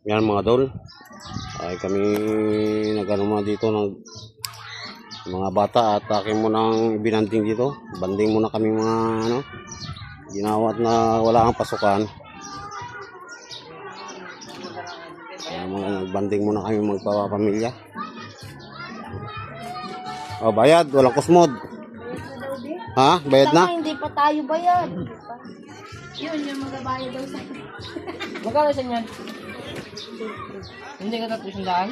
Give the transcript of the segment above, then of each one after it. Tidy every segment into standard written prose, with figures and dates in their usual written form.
Yan mga dol. Ay kami nagano muna dito ng mga bata at aking munang binanding dito. Banding muna kami mga ano. Ginawat na wala kang pasukan. Kaya mga nagbanding muna kami magpapamilya. Oh, bayad, walang kusmod. Ha? Bayad na? Hindi pa tayo bayad. Yun, yung magabayad daw sa Magkano sa inyan? Hindi ka tapos yung daan?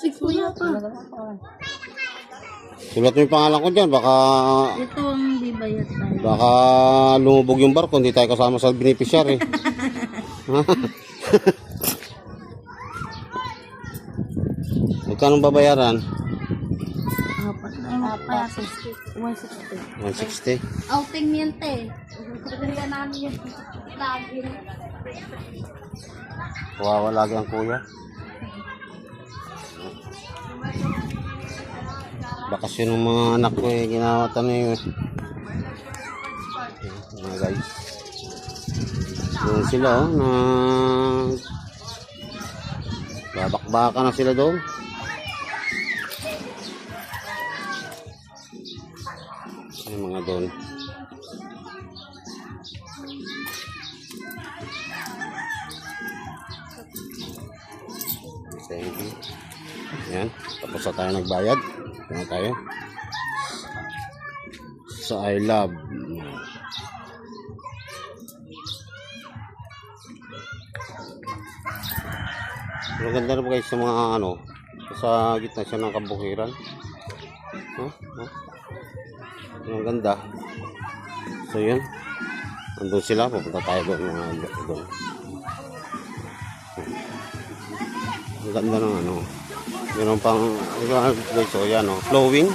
6 po yata. Sulat mo yung pangalan ko dyan, baka Ito ang hindi bayad tayo. baka lumubog yung barko, hindi tayo kasama sa beneficiary. Magkano babayaran? Apat na pa. 160. 160. Outing niente. Pagkakita namin yung lagi. Kawawa lagi ang kuya. Bakasyon ng mga anak ko eh, ginawatan na yun. Mga guys. Doon sila oh, na babakbaka na sila doon. Ay, mga doon. Thank you. Yan, tapos na tayo nagbayad. Ito na tayo. Sa I Love. Maganda na po guys sa mga ano, sa gitna siya ng kabukiran. Ang ganda. So yun. Andun sila, pupunta tayo doon mga doon. Ang ganda ng ano. Meron pang guys, so yan oh, flowing.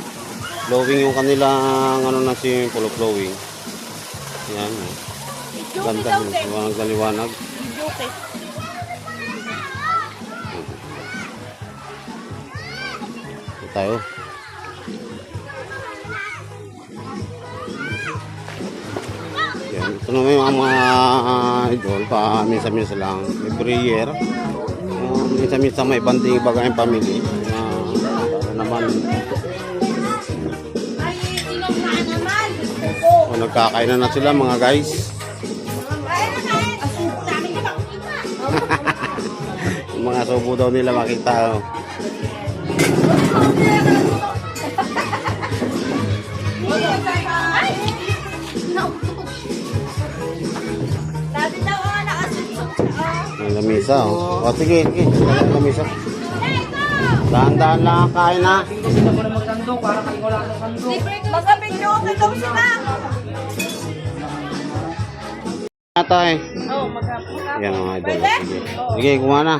Flowing yung kanilang ano na swimming pool, flowing. Yan oh. Ganda ng liwanag. Ito tayo. Yan, ito naman yung mga idol pa minsan-minsan lang every year. Minsan-minsan may banding bagay ang family na naman nagkakainan na sila mga guys. Yung mga subo daw nila makita oh. Ang lamisa oh. O sige, ang lamisa. Dahan-dahan lang ang kain ha. Hindi na mo na magkandong para kayo wala ng kandong. Magkabigyo ko daw sila. Ata eh. Oo, magkabigyo. Yan mga idol. Sige, sige kumana.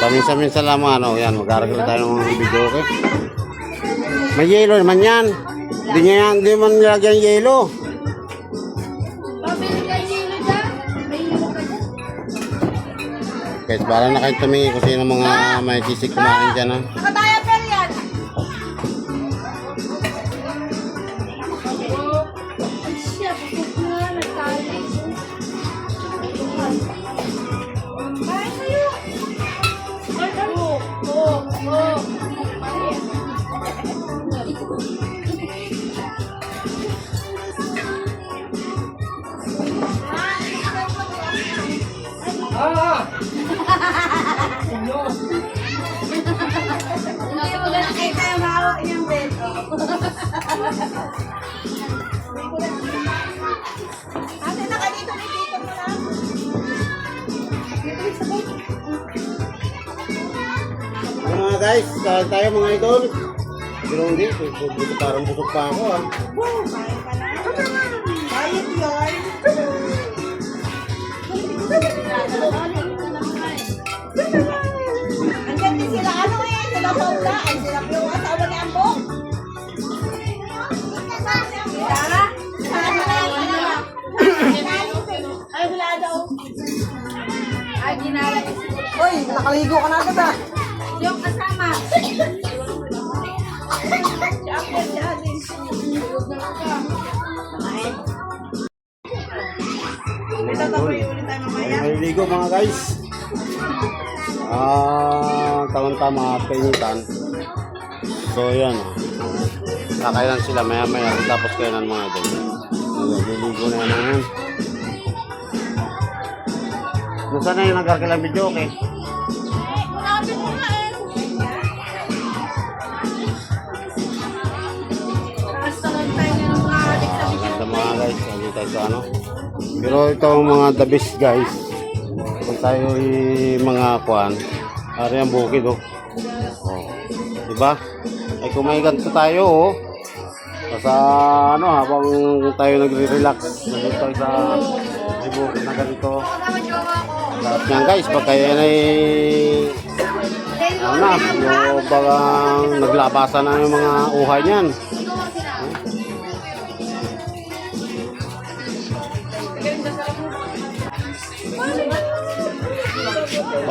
Paminsan-minsan lang mga ano. Yan, mag-aaral tayo ng mga video okay. May yelo naman yan. Hindi man nilagyan yelo. Guys, para na kayo tumingin kung sino mga may sisig kumain dyan ha. Nakataya pero yan. Ay siya, bakit nga nagtali? Kaya kayo. Hindi mo na nakita yung hawak niyang bed. Ate, nakalito ni Tito mo lang. Mga guys, kain tayo mga idol. Pero hindi, parang busog pa ako ha. Bayit yun. Andyan din sila, ano eh, sila Paula, ay sila yung asawa ni Ambong. Sara? Ay, wala daw. Ay, ginala. Uy, nakaligo ka na agad ah. Yung kasama. Si Apple, si Adin. Itataboy ulit tayo mamaya. Maliligo mga guys. Tama-tama painitan. So yan. Kakailan sila maya-maya tapos kailan mga idol. Maliligo na yan. Nasaan na yung nagkakalang video, okay? Malapit mo nga eh. Basta lang tayo ng mga adik sa video. Ganda mga guys, hindi tayo sa ano. Pero ito ang mga the best guys. Kung tayo mga kuan, ari ang bukid oh. Oh. Diba? Ay kung may ganito tayo oh. Sa ano habang tayo nagre-relax, nandito tayo sa may bukid na ganito. Lahat yan guys, pagka yan ay ano na, yung bagang naglabasan na yung mga uhay niyan.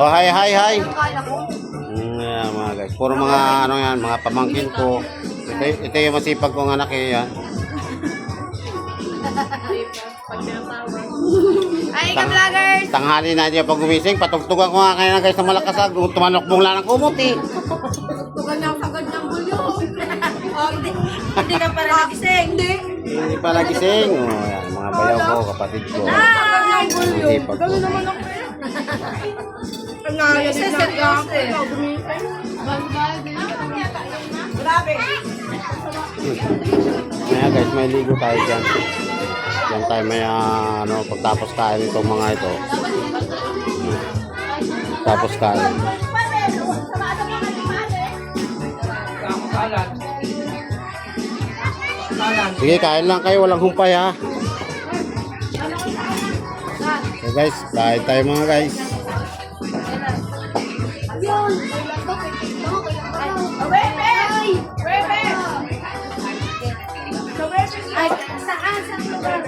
Oh, hi. Yeah, mga guys. Puro mga ano yan, mga pamangkin ko. Ito yung masipag kong anak eh yan. Ay, ka-vloggers! Tanghali na niya pag gumising, patugtugan ko nga kayo na guys sa malakas ha. Tumanokbong lang ng kumot eh. Tugan niya ang sagad ng bulyo. Oh, hindi ka para nagising. Hindi. Hindi pa nagising. Oh, yan, mga bayaw ko, kapatid ko. Sagad ng bulyo. Masipag ko. naman ako eh. Ang ngayad din lang. Grabe. Kaya guys, may ligo tayo dyan. Diyan tayo may ano, pagtapos kain itong mga ito. Tapos kain. Sige, kain lang kayo, walang humpay ha. So guys, kain tayo mga guys. Ay, saan? Saan lugar?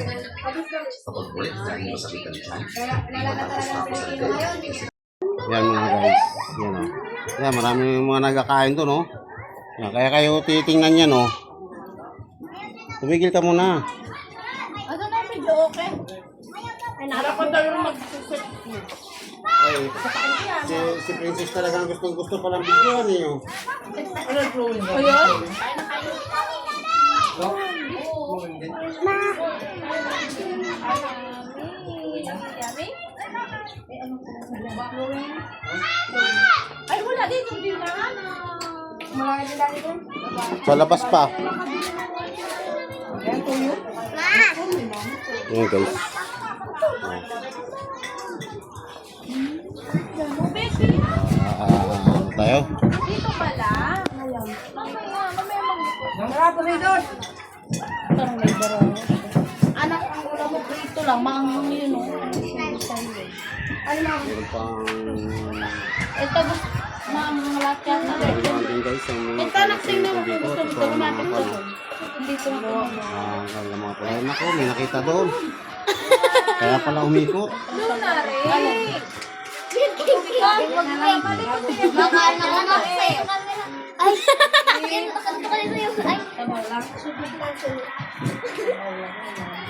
Yan mga guys. Yan o. Yan, marami mga nagkakain to no. Yan, kaya kayo titingnan yan no. Tumigil ka muna. Ano na video, okay? Ay, narapan tayo mag-susit. Ay, si Princess talagang gusto pa ng video niyo. Ayun? Ay, wala dito. Hindi na wala din dito. Sa labas pa. Yan, tuyo. Yan guys. Ano tayo? Dito pala. Mamaya mag... doon. Anak, ang ulam mo prito lang. Mangang yun, no? Ano lang? Meron pang... Ito, mga latyan na. Meron pang din guys. Ang mga Ito, nagsingin mo kung gusto Ito dito. ang mga Natin pala. doon. Dito na po. Kaya mga pala. Naku, may nakita doon. Kaya pala umikot. Doon na rin. Bakal na ano eh. Ay,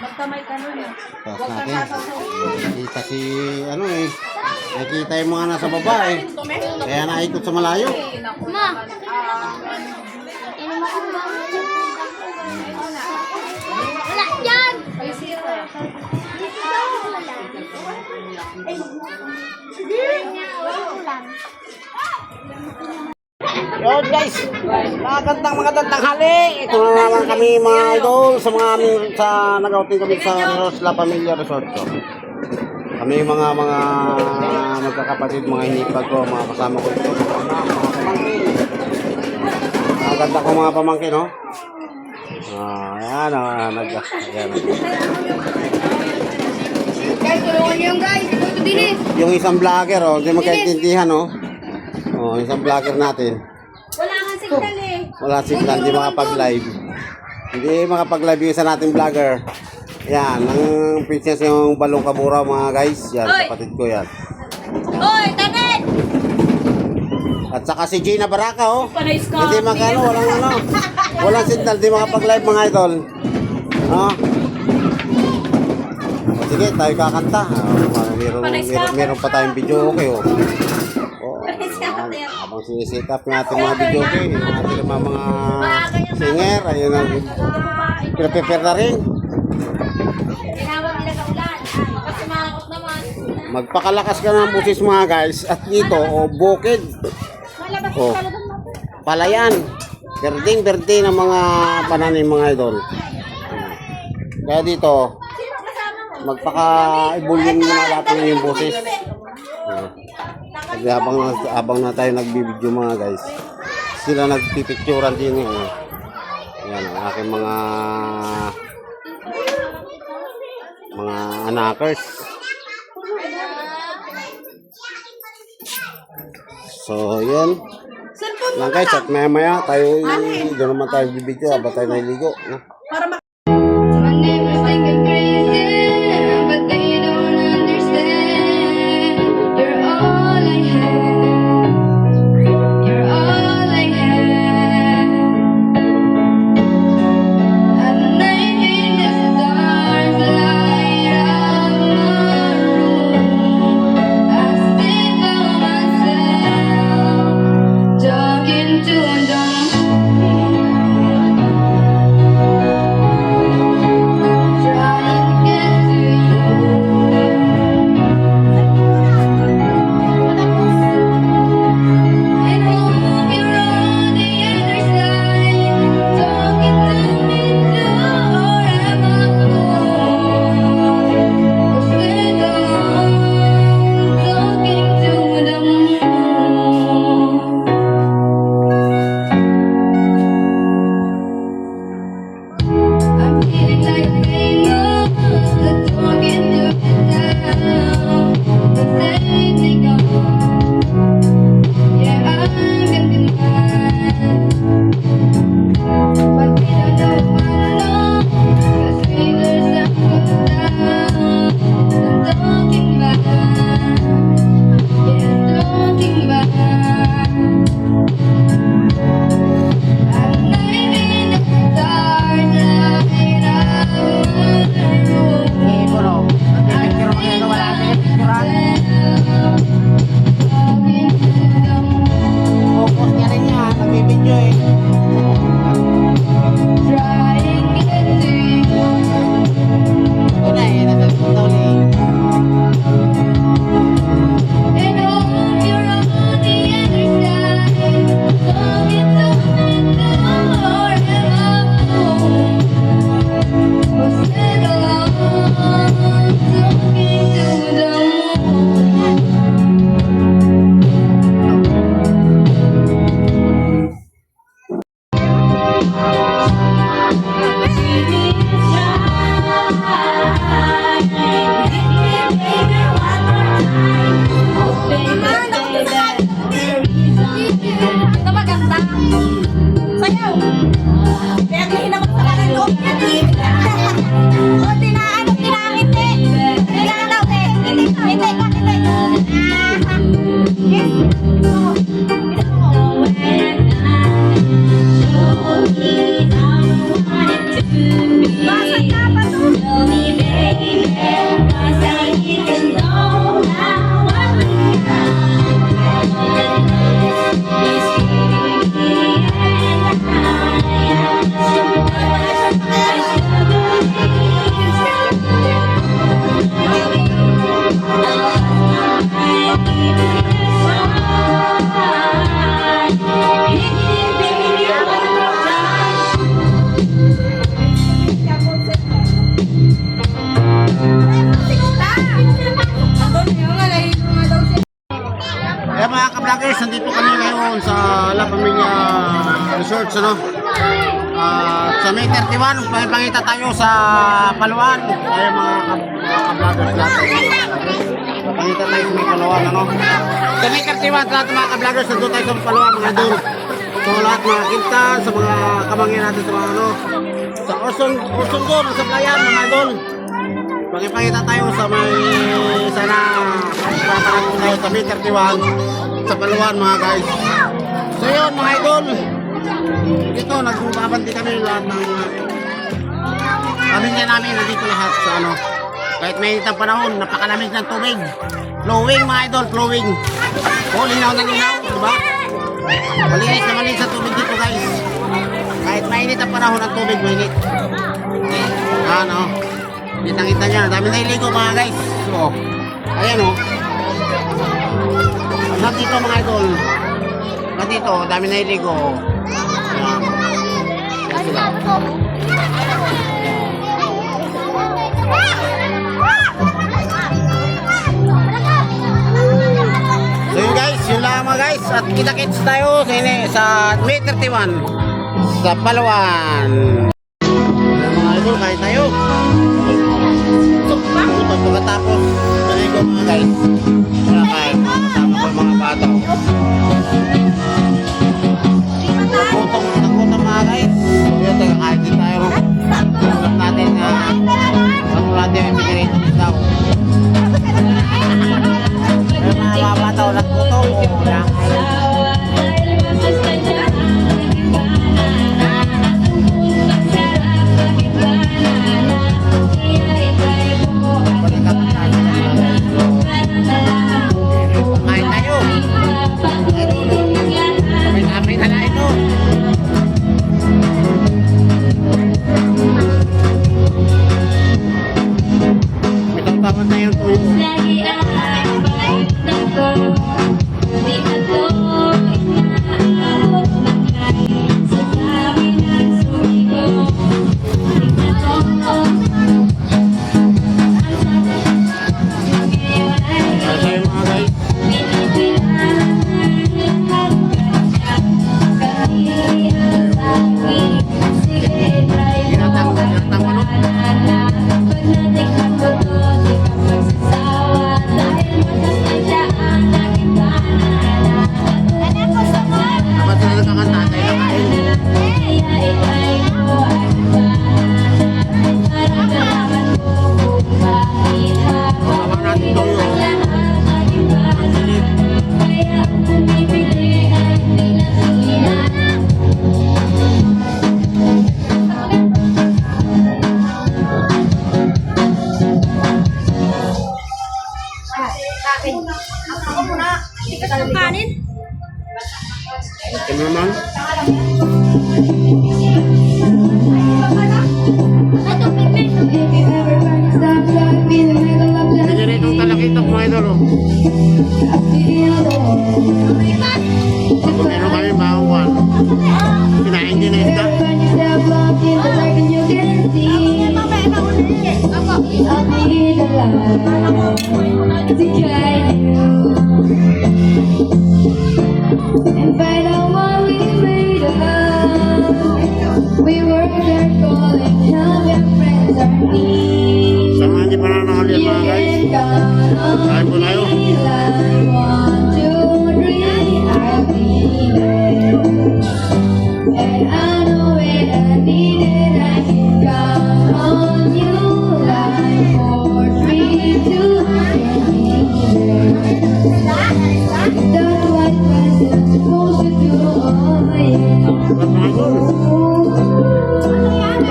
magkamay ka nun eh. Tapos natin. Nakita si ano eh. Nakita yung mga nasa baba eh. Kaya naikot sa malayo. Ma, wala dyan. Yun guys, magandang tanghali. Ito na naman kami mga idol sa mga sa nag-outing kami sa La Familia Resort ko. Kami yung mga magkakapatid, mga hinipag ko, mga kasama ko ito, mga pamangkin. Ang ganda ko mga pamangkin, no? Ayan, ayan. Guys, tulungan niyo yung guys. Ito din eh. Yung isang vlogger, oh, hindi magkaintindihan, no? Oh, isang vlogger natin. Wala kang signal eh. Wala signal, hindi makapag-live. Hindi makapag-live yung isa nating vlogger. Yan, ang princess yung Balong Kabura mga guys. Yan, Oy! kapatid ko yan. Hoy, Tanet! At saka si Gina Baraka, oh. Panay ska. Hindi makano, walang signal, hindi makapag-live mga idol. Oh. sige, tayo kakanta. Meron pa tayong video okay, oh. Oh, ayan. Habang sinisit up yung ating mga video okay, yung ating mga singer, ayun ang prepare na rin. Tinawag nila sa ulan. Kasi makakot naman. Magpakalakas ka ng busis mga guys. At dito, oh, bukid. Malabas Oh, yung talagang mata. palayan. Berding-berde ng mga pananim mga idol. Kaya dito, Sino kasama mo? magpaka-ibulin mo na lahat ng yung busis. Kasi habang na tayo nagbibideo mga guys, sila nagpipicturan din yun. Yan ang aking mga anakers. So yun Cellphone mo lang guys, at maya maya tayo doon naman tayo bibideo habang tayo naliligo. No? para My neighbors think I'm crazy, but they don't understand. You're all I have. You're all I have. At night when the stars light up my room, I sit by myself, talking to the moon. Trying to get to you. And hope you're on the other side, talking to me too, or am I alone? Stand alone, talking to the moon. I'm feeling like a bingo, the talking to it down, the days they go. Yeah, I'm gonna be mine, but we don't know how long. 'Cause fingers that go down, I'm talking back, yeah, talking back. At night when the stars light up my room, I sit by myself, talking to the moon. Focus niya rin yan, nagbibideo eh. Trying to get to you. Ito na eh, nagagpunta ulit. And hope you're on the other side, talking to me too, or am I alone? Or stand alone, talking to the moon. Ito maganda. Sayaw. Kaya hinamak sa mga loob niya. O, tinangiti. Tinalaw eh. Hindi ka, Yes. Oh. Basag ka pa to. Kaya mga ka-vloggers, nandito kami ngayon sa La Familia Resorts, ano? Sa May 31, pangita tayo sa Paluan. Kaya mga ka-vloggers natin. Pangita tayo sa May Paluan, ano? Sa May 31, sa lahat ng mga ka-vloggers, nandito tayo sa Paluan, mga idol. So lahat mga kintan, sa mga kamangyan natin sa mga ano. Sa Orson doon, sa playan, mga idol. Pangipangita tayo sa may sana paparang tayo sa May 31 sa Paluan mga guys. So yun mga idol, dito nagbabanti kami lahat ng pamilya namin, nandito lahat sa ano Kahit mainit ang panahon, napakalamig ng tubig. Flowing mga idol, flowing. Oh, linaw na linaw, di ba? Malinis na malinis ang tubig dito guys. Kahit mainit ang panahon ng tubig, mainit. Ano? Kitang-kita niya, dami na iligo mga guys. So, ayan o. Lahat dito mga idol. Lahat dito, dami na iligo. Ayan. Ayan sila. So yun guys, yun lang mga guys. At kita-kits tayo sa May 31 sa Palawan. Mga idol, kain tayo. So, pagkatapos, naligo mga guys. Kaya kain, kasama ko mga bata. Nagutong mga guys. Kaya tayo, kain din tayo. Tulad natin, tulad natin yung pinirito daw. Kaya mga bata, nagutong. Kain tayo. Kapit-kapit na lang ito. May tawag na yung tuyo. Kanin? Ito naman. Hindi rin itong talakitok mga idol. Pag meron kami bawang kinain din na isda. And find out what we made of. We were there calling, how your friends are me. Sa mga hindi pa nanakalit mga guys. Kain po tayo. One, two, three, I'll be there. And I know when I need it, I can count on you. Like 4, 3, 2, I'll be there. That's what I'm supposed to do. Oh yeah. At mga idol.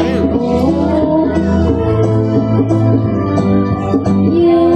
Ayun. Yeah.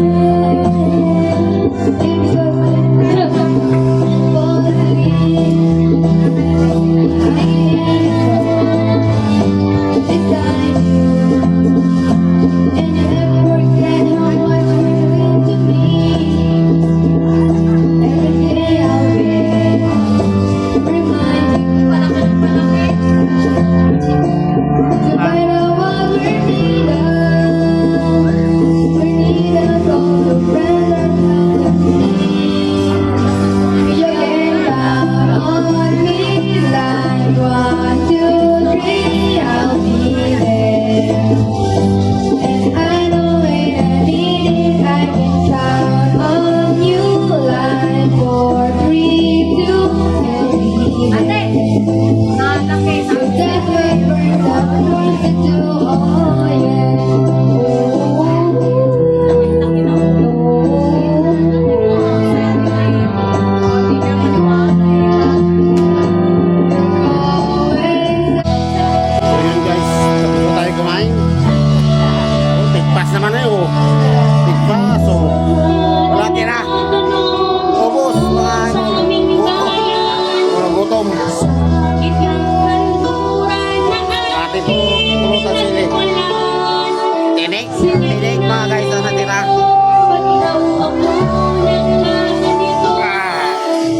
mga guys na natira.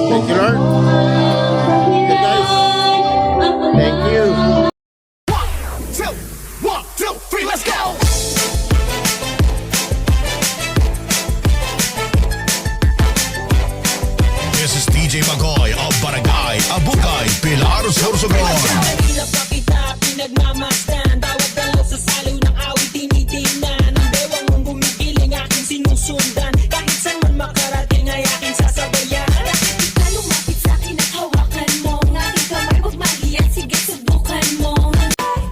Thank you, Lord. Okay, guys. Thank you. This is DJ Magoy of Barangay Abukay, Pilar, Sorsogon. Mahirap pa kita pinagmamasdan. Bawat dalaw sa saliw ng awit tinitingnan. Ang bewang mong gumigiling aking sinusundan. Kahit saan man makarating ay aking sasabayan. Ka lumapit sa'kin at hawakan mo. Aking kamay huwag mahiyan, sige subukan mo.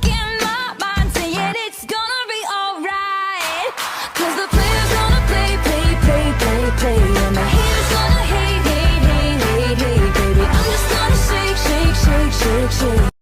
In my mind saying it's gonna be alright. 'Cause the player's gonna play. And the haters gonna hate, baby. I'm just gonna shake.